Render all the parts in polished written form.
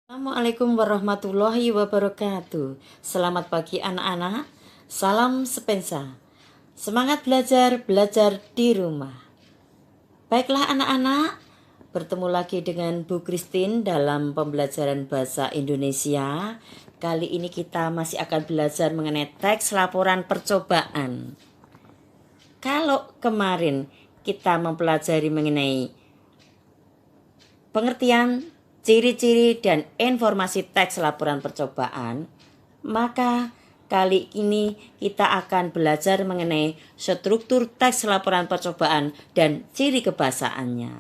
Assalamualaikum warahmatullahi wabarakatuh. Selamat pagi anak-anak. Salam Sepensa. Semangat belajar, belajar di rumah. Baiklah anak-anak, bertemu lagi dengan Bu Christine dalam pembelajaran bahasa Indonesia. Kali ini kita masih akan belajar mengenai teks laporan percobaan. Kalau kemarin kita mempelajari mengenai pengertian, ciri-ciri dan informasi teks laporan percobaan, maka kali ini kita akan belajar mengenai struktur teks laporan percobaan dan ciri kebahasaannya.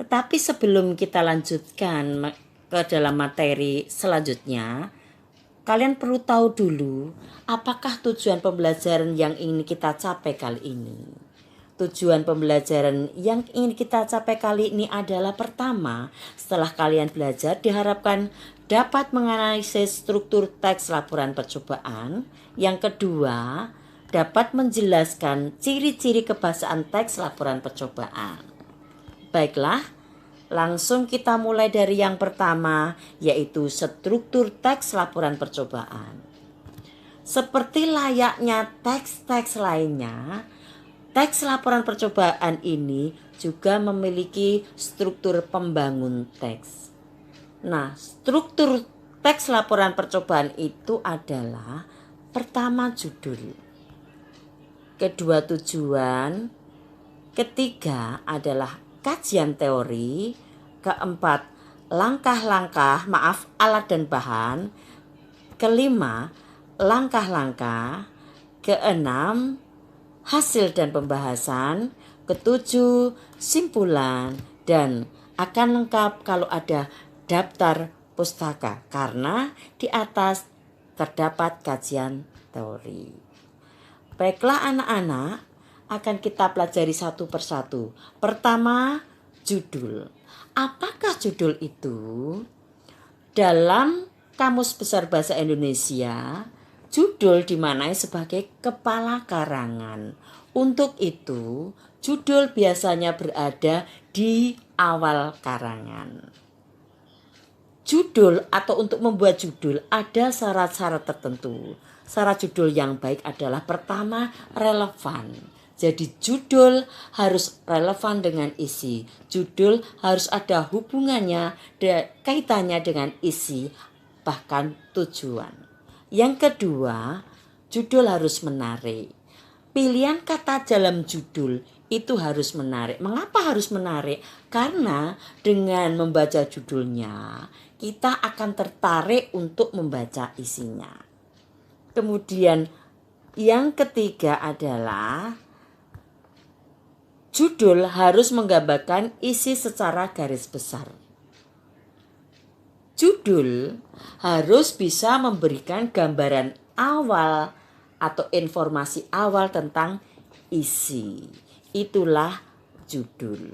Tetapi sebelum kita lanjutkan ke dalam materi selanjutnya, kalian perlu tahu dulu apakah tujuan pembelajaran yang ingin kita capai kali ini. Tujuan pembelajaran yang ingin kita capai kali ini adalah pertama, setelah kalian belajar diharapkan dapat menganalisis struktur teks laporan percobaan. Yang kedua, dapat menjelaskan ciri-ciri kebahasaan teks laporan percobaan. Baiklah, langsung kita mulai dari yang pertama, yaitu struktur teks laporan percobaan. Seperti layaknya teks-teks lainnya, teks laporan percobaan ini juga memiliki struktur pembangun teks. Nah, struktur teks laporan percobaan itu adalah pertama judul, kedua tujuan, ketiga adalah kajian teori, keempat alat dan bahan, kelima langkah-langkah, keenam hasil dan pembahasan, ketujuh simpulan, dan akan lengkap kalau ada daftar pustaka karena di atas terdapat kajian teori. Baiklah anak-anak, akan kita pelajari satu persatu. Pertama, judul. Apakah judul itu? Dalam Kamus Besar Bahasa Indonesia, judul dimaknai sebagai kepala karangan. Untuk itu, judul biasanya berada di awal karangan. Judul atau untuk membuat judul ada syarat-syarat tertentu. Syarat judul yang baik adalah pertama, relevan. Jadi judul harus relevan dengan isi. Judul harus ada hubungannya, kaitannya dengan isi, bahkan tujuan. Yang kedua, judul harus menarik. Pilihan kata dalam judul itu harus menarik. Mengapa harus menarik? Karena dengan membaca judulnya, kita akan tertarik untuk membaca isinya. Kemudian yang ketiga adalah judul harus menggambarkan isi secara garis besar. Judul harus bisa memberikan gambaran awal atau informasi awal tentang isi. Itulah judul.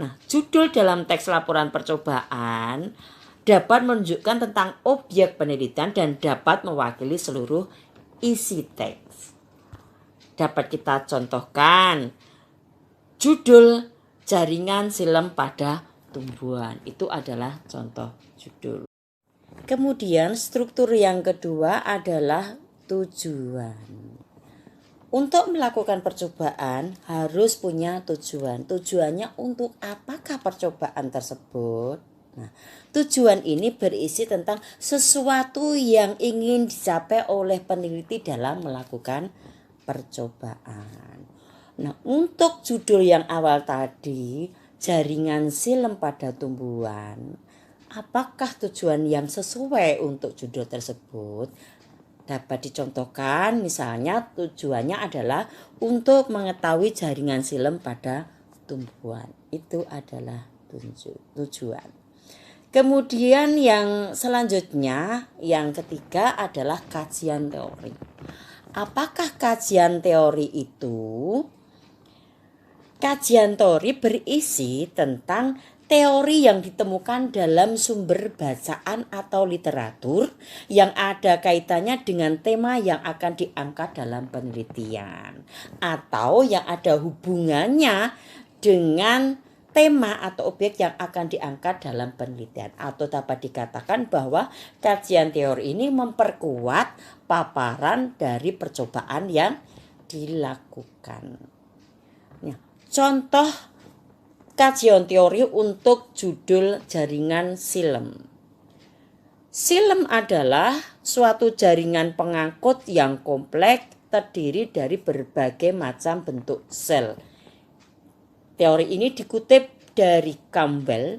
Nah, judul dalam teks laporan percobaan dapat menunjukkan tentang objek penelitian dan dapat mewakili seluruh isi teks. Dapat kita contohkan judul jaringan silem pada tumbuhan. Itu adalah contoh judul. Kemudian struktur yang kedua adalah tujuan. Untuk melakukan percobaan harus punya tujuan. Tujuannya untuk apakah percobaan tersebut? Nah, tujuan ini berisi tentang sesuatu yang ingin dicapai oleh peneliti dalam melakukan percobaan. Nah, untuk judul yang awal tadi, jaringan silem pada tumbuhan, apakah tujuan yang sesuai untuk judul tersebut? Dapat dicontohkan, misalnya tujuannya adalah untuk mengetahui jaringan silem pada tumbuhan. Itu adalah tujuan. Kemudian yang selanjutnya, yang ketiga adalah kajian teori. Apakah kajian teori itu? Kajian teori berisi tentang teori yang ditemukan dalam sumber bacaan atau literatur yang ada kaitannya dengan tema yang akan diangkat dalam penelitian, atau yang ada hubungannya dengan tema atau objek yang akan diangkat dalam penelitian, atau dapat dikatakan bahwa kajian teori ini memperkuat paparan dari percobaan yang dilakukan. Nah, contoh kajian teori untuk judul jaringan silem. Silem adalah suatu jaringan pengangkut yang kompleks terdiri dari berbagai macam bentuk sel. Teori ini dikutip dari Campbell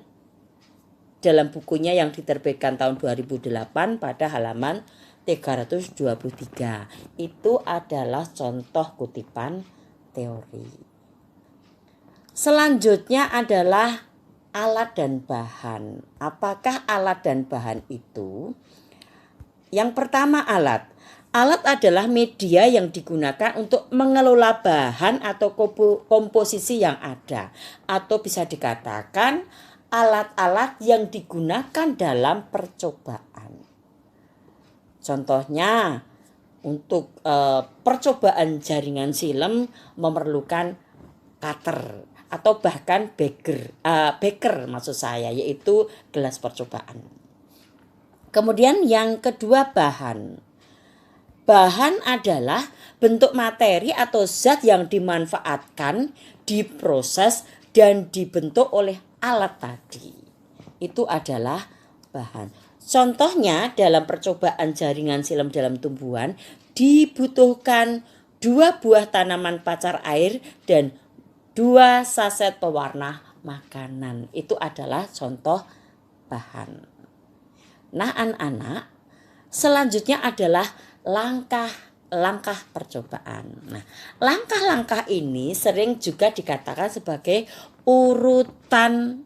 dalam bukunya yang diterbitkan tahun 2008 pada halaman 323. Itu adalah contoh kutipan teori. Selanjutnya adalah alat dan bahan. Apakah alat dan bahan itu? Yang pertama, alat. Alat adalah media yang digunakan untuk mengelola bahan atau komposisi yang ada, atau bisa dikatakan alat-alat yang digunakan dalam percobaan. Contohnya, untuk percobaan jaringan silem memerlukan cutter atau bahkan beaker maksud saya, yaitu gelas percobaan. Kemudian yang kedua, bahan. Bahan adalah bentuk materi atau zat yang dimanfaatkan, diproses, dan dibentuk oleh alat tadi. Itu adalah bahan. Contohnya dalam percobaan jaringan silem dalam tumbuhan dibutuhkan 2 buah tanaman pacar air dan 2 saset pewarna makanan. Itu adalah contoh bahan. Nah, anak-anak, selanjutnya adalah langkah-langkah percobaan. Nah, langkah-langkah ini sering juga dikatakan sebagai urutan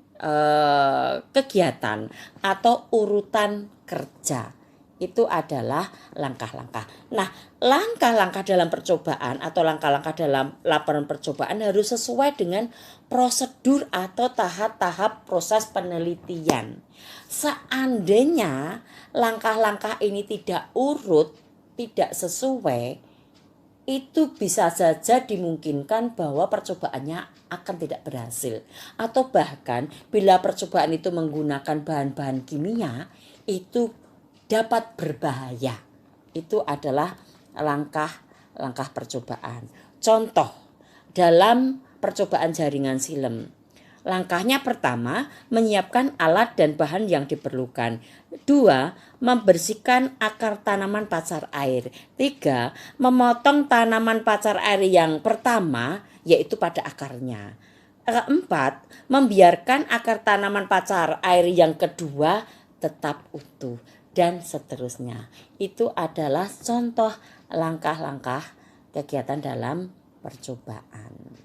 kegiatan atau urutan kerja. Itu adalah langkah-langkah. Nah, langkah-langkah dalam percobaan atau langkah-langkah dalam laporan percobaan harus sesuai dengan prosedur atau tahap-tahap proses penelitian. Seandainya langkah-langkah ini tidak urut, tidak sesuai, itu bisa saja dimungkinkan bahwa percobaannya akan tidak berhasil. Atau bahkan bila percobaan itu menggunakan bahan-bahan kimia, itu dapat berbahaya. Itu adalah langkah-langkah percobaan. Contoh dalam percobaan jaringan silem. Langkahnya pertama, menyiapkan alat dan bahan yang diperlukan. 2, membersihkan akar tanaman pacar air. 3, memotong tanaman pacar air yang pertama, yaitu pada akarnya. 4, membiarkan akar tanaman pacar air yang kedua tetap utuh, dan seterusnya. Itu adalah contoh langkah-langkah kegiatan dalam percobaan.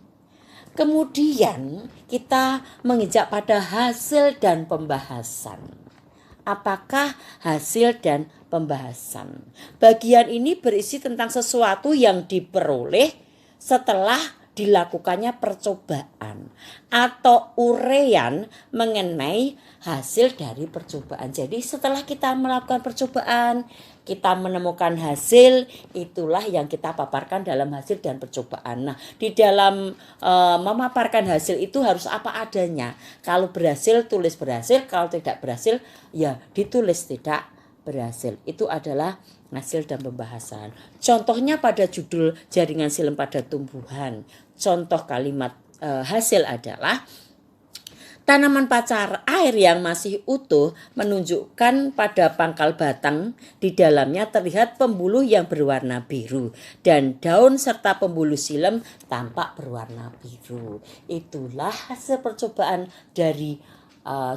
Kemudian kita menginjak pada hasil dan pembahasan. Apakah hasil dan pembahasan? Bagian ini berisi tentang sesuatu yang diperoleh setelah dilakukannya percobaan atau uraian mengenai hasil dari percobaan. Jadi setelah kita melakukan percobaan, kita menemukan hasil, itulah yang kita paparkan dalam hasil dan percobaan. Nah, di dalam memaparkan hasil itu harus apa adanya. Kalau berhasil, tulis berhasil. Kalau tidak berhasil, ya ditulis tidak berhasil. Itu adalah hasil dan pembahasan. Contohnya pada judul jaringan silem pada tumbuhan. Contoh kalimat hasil adalah tanaman pacar air yang masih utuh menunjukkan pada pangkal batang di dalamnya terlihat pembuluh yang berwarna biru dan daun serta pembuluh silem tampak berwarna biru. Itulah hasil percobaan dari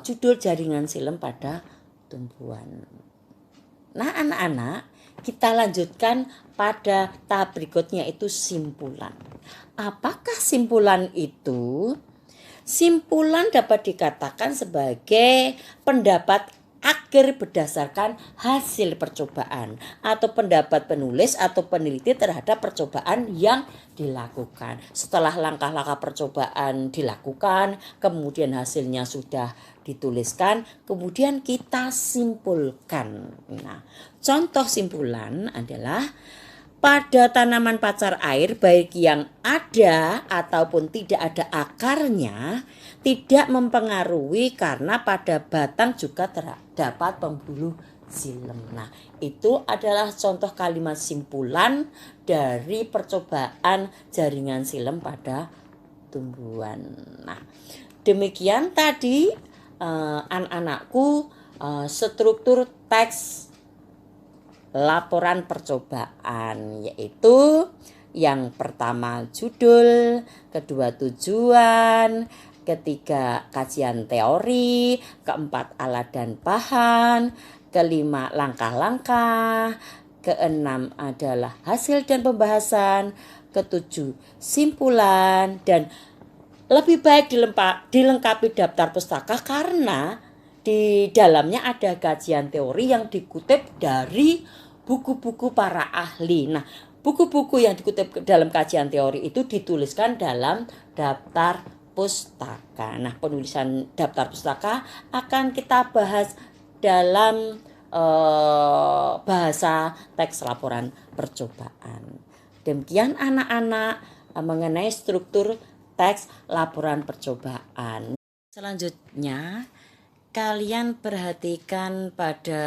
judul jaringan silem pada tumbuhan. Nah, anak-anak, kita lanjutkan pada tahap berikutnya, itu simpulan. Apakah simpulan itu? Simpulan dapat dikatakan sebagai pendapat akhir berdasarkan hasil percobaan atau pendapat penulis atau peneliti terhadap percobaan yang dilakukan. Setelah langkah-langkah percobaan dilakukan, kemudian hasilnya sudah dituliskan, kemudian kita simpulkan. Nah, contoh simpulan adalah pada tanaman pacar air baik yang ada ataupun tidak ada akarnya, tidak mempengaruhi karena pada batang juga terdapat pembuluh xilem. Nah, itu adalah contoh kalimat simpulan dari percobaan jaringan xilem pada tumbuhan. Nah, demikian tadi anak-anakku struktur teks laporan percobaan, yaitu yang pertama judul, kedua tujuan, ketiga kajian teori, keempat alat dan bahan, kelima langkah-langkah, keenam adalah hasil dan pembahasan, ketujuh simpulan, dan lebih baik dilengkapi daftar pustaka karena di dalamnya ada kajian teori yang dikutip dari buku-buku para ahli. Nah, buku-buku yang dikutip dalam kajian teori itu dituliskan dalam daftar pustaka. Nah, penulisan daftar pustaka akan kita bahas dalam bahasa teks laporan percobaan. Demikian anak-anak mengenai struktur teks laporan percobaan. Selanjutnya, kalian perhatikan pada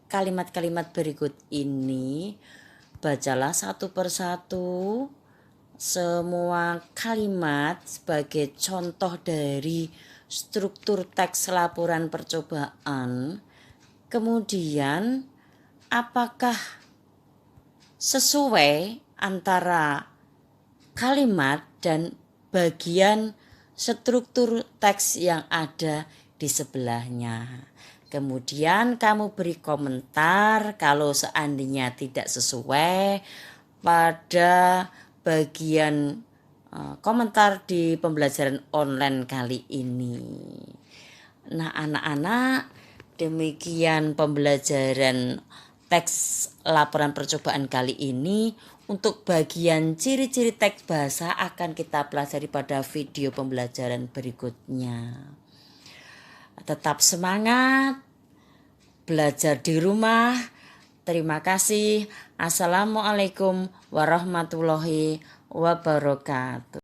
kalimat-kalimat berikut ini. Bacalah satu persatu semua kalimat sebagai contoh dari struktur teks laporan percobaan. Kemudian, apakah sesuai antara kalimat dan bagian struktur teks yang ada di sebelahnya. Kemudian kamu beri komentar kalau seandainya tidak sesuai pada bagian komentar di pembelajaran online kali ini. Nah, anak-anak, demikian pembelajaran teks laporan percobaan kali ini. Untuk bagian ciri-ciri teks bahasa akan kita pelajari pada video pembelajaran berikutnya. Tetap semangat belajar di rumah. Terima kasih. Assalamualaikum warahmatullahi wabarakatuh.